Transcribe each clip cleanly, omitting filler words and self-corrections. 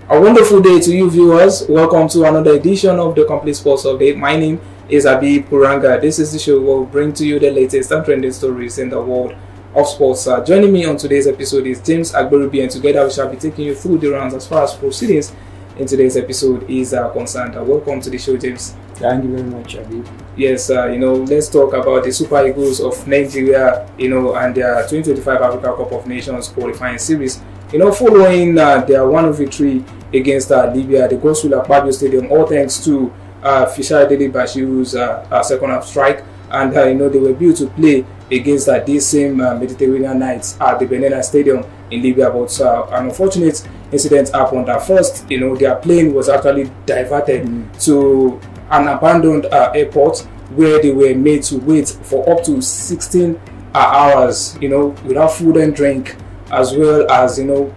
A wonderful day to you viewers. Welcome to another edition of the Complete Sports Update. My name is Abi Puranga. This is the show where we'll bring to you the latest and trending stories in the world of sports. Joining me on today's episode is James Agberubi, and together we shall be taking you through the rounds as far as proceedings in today's episode is concerned. Welcome to the show, James. Thank you very much, Abi. Yes, let's talk about the Super Eagles of Nigeria, and their 2025 Africa Cup of Nations qualifying series. Following their 1-0 victory against Libya, the goals will Oparaku Stadium, all thanks to Fisher Dele Bashiru's second half strike, and they were able to play against these same Mediterranean Knights at the Benena Stadium in Libya. But an unfortunate incident happened. First, their plane was actually diverted to an abandoned airport where they were made to wait for up to 16 hours, without food and drink, as well as them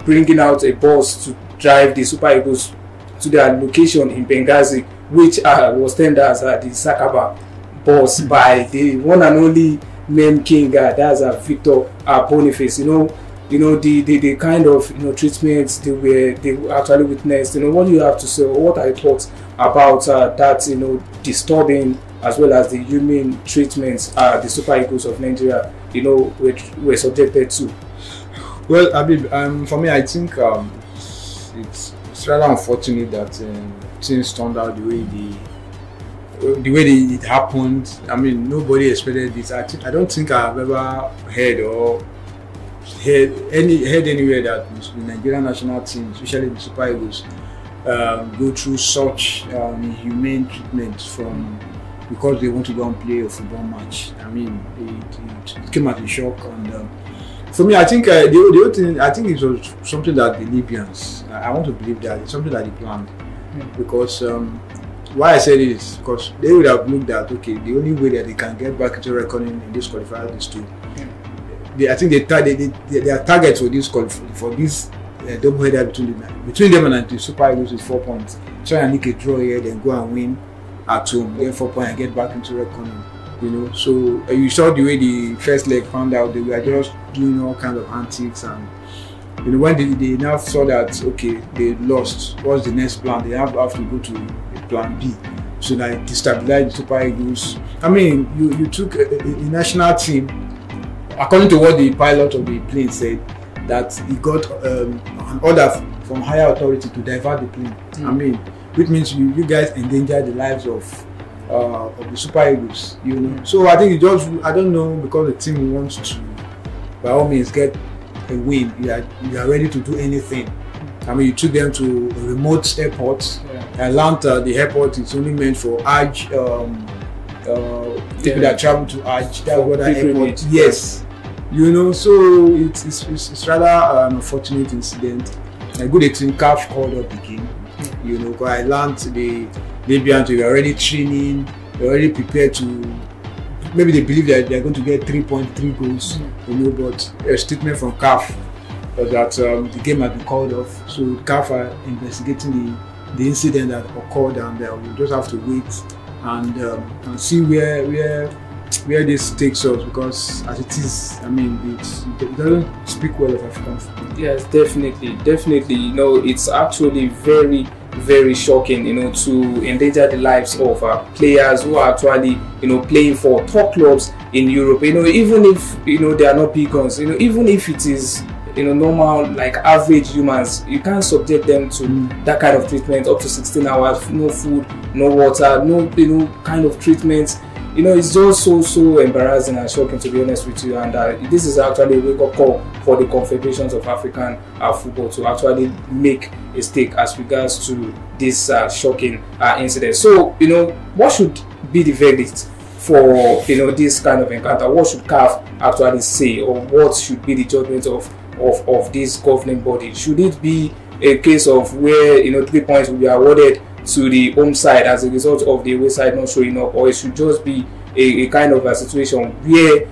bringing out a bus to drive the Super Eagles to their location in Benghazi, which was termed as the Sakaba bus by the one and only name king, that's Victor Boniface. The kind of treatments they actually witnessed. What do you have to say, or what are your thoughts about that disturbing as well as the human treatments the Super Eagles of Nigeria were subjected to? Well, Abib, for me, I think it's rather unfortunate that things turned out the way it happened. I mean, nobody expected this. I don't think I've ever heard anywhere that the Nigerian national team, especially the Super Eagles, go through such inhumane treatment because they want to go and play a football match. I mean, it came as a shock, and for me, I think the other thing, I think it was something that the Libyans, I want to believe that it's something that they planned, because why I say this, because they would have looked at, okay, the only way that they can get back into reckoning in this qualifier is to, I think their target for this double header between them and the Super Eagles is 4 points. Try and make a draw here, then go and win at home, get 4 points and get back into reckoning. So you saw the way the first leg found out they were just doing all kinds of antics, and when they now saw that, okay, they lost, what's the next plan? They have to go to plan B, so that destabilize the Super Eagles. I mean, you took a national team, according to what the pilot of the plane said, that he got an order from higher authority to divert the plane. I mean, which means you guys endanger the lives of the Super Eagles, So I think I don't know, because the team wants to, by all means, get a win. You are ready to do anything. I mean, you took them to a remote airport. Atlanta, the airport is only meant for Hajj, people that travel to Hajj. That's what that airport. Yes, So it's rather an unfortunate incident. A good thing CAF called up the game. Because I learned the Libyans were already training, they're already prepared to. Maybe they believe that they're going to get 3.3 goals, but a statement from CAF was that the game had been called off. So CAF are investigating the incident that occurred, and we'll just have to wait and see where this takes us, because as it is, I mean, it doesn't speak well of African football. Yes, definitely. It's actually very, very shocking, to endanger the lives of players who are actually, playing for top clubs in Europe. Even if they are not beacons, even if it is normal, like average humans, you can't subject them to that kind of treatment up to 16 hours, no food, no water, no kind of treatment. It's just so embarrassing and shocking, to be honest with you. And this is actually a wake-up call for the confederations of African football to actually make a stake as regards to this shocking incident. So, what should be the verdict for this kind of encounter? What should CAF actually say, or what should be the judgment of this governing body? Should it be a case of where 3 points will be awarded to the home side as a result of the away side not showing up, or it should just be a kind of a situation where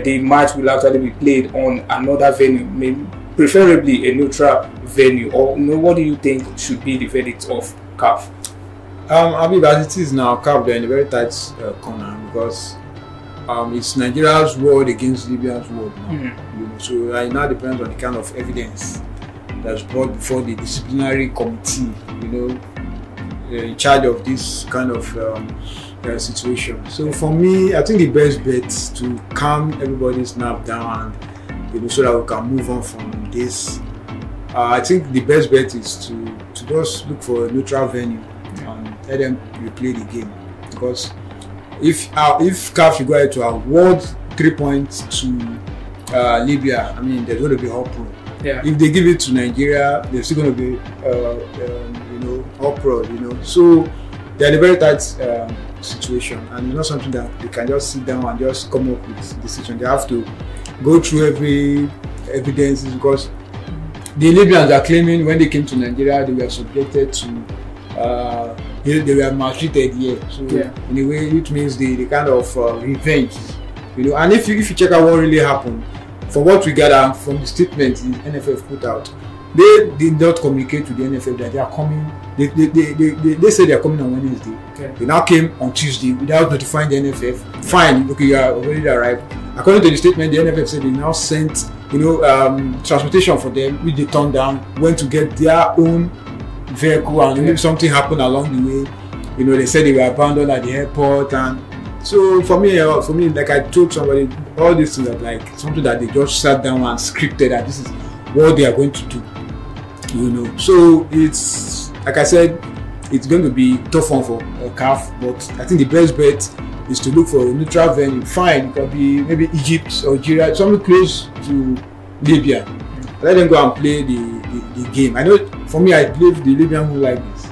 the match will actually be played on another venue, maybe preferably a neutral venue? Or what do you think should be the verdict of CAF? I mean, as it is now, CAF, they're in a very tight corner, because it's Nigeria's word against Libya's word now. So it now depends on the kind of evidence that's brought before the disciplinary committee, you know, in charge of this kind of situation. So for me, I think the best bet to calm everybody's nerve down, and you know, so that we can move on from this. I think the best bet is to just look for a neutral venue and let them replay the game, because if CAF should go ahead to award 3 points to Libya, I mean, there's going to be uproar. Yeah. If they give it to Nigeria, there's still going to be you know, uproar. You know, so they're in a very tight situation, and it's not something that they can just sit down and just come up with a decision. They have to go through every evidence, because the Libyans are claiming when they came to Nigeria they were subjected to they were maltreated here. So in a way, it means the kind of revenge, you know. And if you check out what really happened, from what we gather from the statement the NFF put out, they did not communicate to the NFF that they are coming. They said they are coming on Wednesday. They now came on Tuesday without notifying the NFF. Fine, okay, you are already arrived. According to the statement, the NFF said they now sent, you know, transportation for them, which they turned down, went to get their own vehicle, and if something happened along the way, you know, they said they were abandoned at the airport. And so for me, like I told somebody, all these things are like something that they just sat down and scripted that this is what they are going to do, you know. So it's like I said, it's going to be tough one for CAF, but I think the best bet is to look for a neutral venue. Fine, it could be maybe Egypt or Algeria, something close to Libya. Let them go and play the game. I know, for me, I believe the Libyan will like this.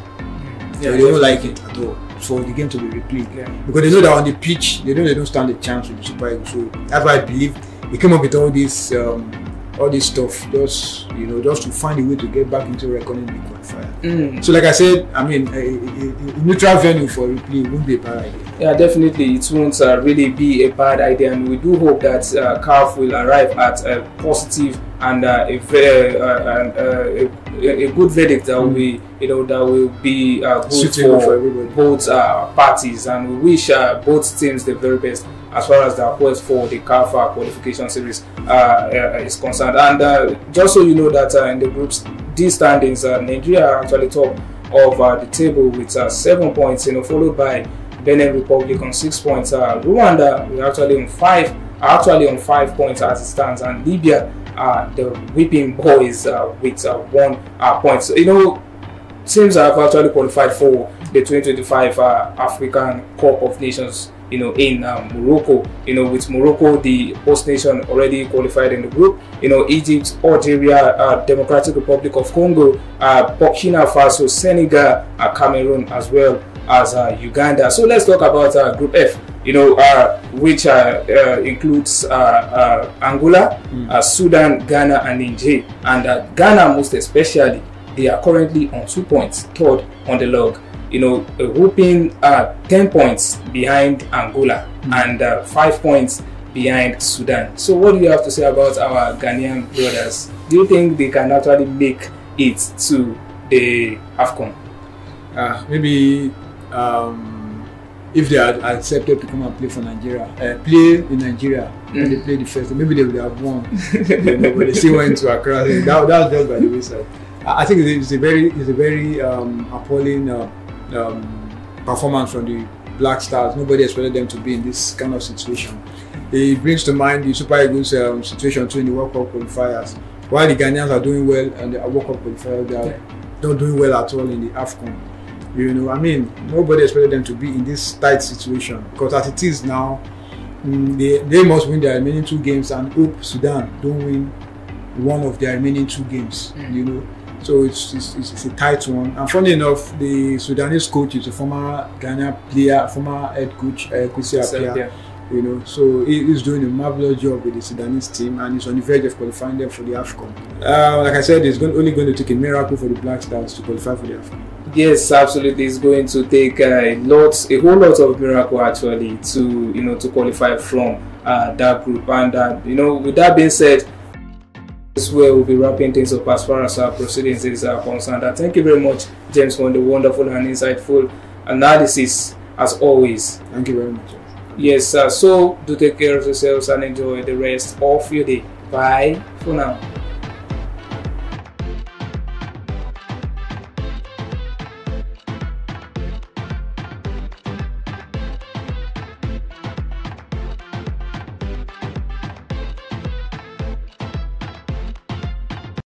Yeah, they don't like it at all for the game to be replayed, because they know that on the pitch they don't stand a chance with the Super Eagles. So that's why I believe they came up with all this stuff, just, you know, just to find a way to get back into reckoning the qualifier. So like I said, I mean, a neutral venue for replay won't be a bad idea. Yeah, definitely, it won't really be a bad idea, and we do hope that CAF will arrive at a positive and a good verdict that will be, you know, that will be good for both parties, and we wish both teams the very best as far as the quest for the CAF qualification series is concerned. And just so you know that in the groups D standings, Nigeria are actually top of the table with 7 points, you know, followed by Benin Republic on 6 points. Rwanda are actually on 5 points as it stands, and Libya, the whipping boys, with 1 point. So, you know, teams have actually qualified for the 2025 African Cup of Nations, you know, in Morocco. You know, with Morocco, the host nation, already qualified in the group. You know, Egypt, Algeria, Democratic Republic of Congo, Burkina Faso, Senegal, Cameroon, as well as Uganda. So let's talk about Group F, you know, which includes Angola, Sudan, Ghana, and Niger. And Ghana, most especially, they are currently on 2 points, third on the log. You know, whooping 10 points behind Angola and 5 points behind Sudan. So what do you have to say about our Ghanaian brothers? Do you think they can actually make it to the AFCON? Maybe if they are accepted to come and play for Nigeria, play in Nigeria when they play the first, maybe they would have won. You know, but they still went to Accra. That was just by the wayside. I think it's a very appalling performance from the Black Stars. Nobody expected them to be in this kind of situation. It brings to mind the Super Eagles situation too in the World Cup qualifiers. While the Ghanaians are doing well and the World Cup qualifiers, they are not doing well at all in the AFCON. You know, I mean, nobody expected them to be in this tight situation, because as it is now, they must win their remaining 2 games and hope Sudan don't win one of their remaining 2 games. You know. So it's a tight one. And funny enough, the Sudanese coach is a former Ghana player, former head coach, Kwesi Appiah. You know, so he's doing a marvelous job with the Sudanese team, and he's on the verge of qualifying them for the AFCON. Like I said, it's only going to take a miracle for the Black Stars to qualify for the AFCON. Yes, absolutely. It's going to take a whole lot of miracle actually to, you know, to qualify from that group. And you know, with that being said, this is where we'll be wrapping things up as far as our proceedings is concerned. Thank you very much, James, for the wonderful and insightful analysis as always. Thank you very much. Yes, so do take care of yourselves and enjoy the rest of your day. Bye for now.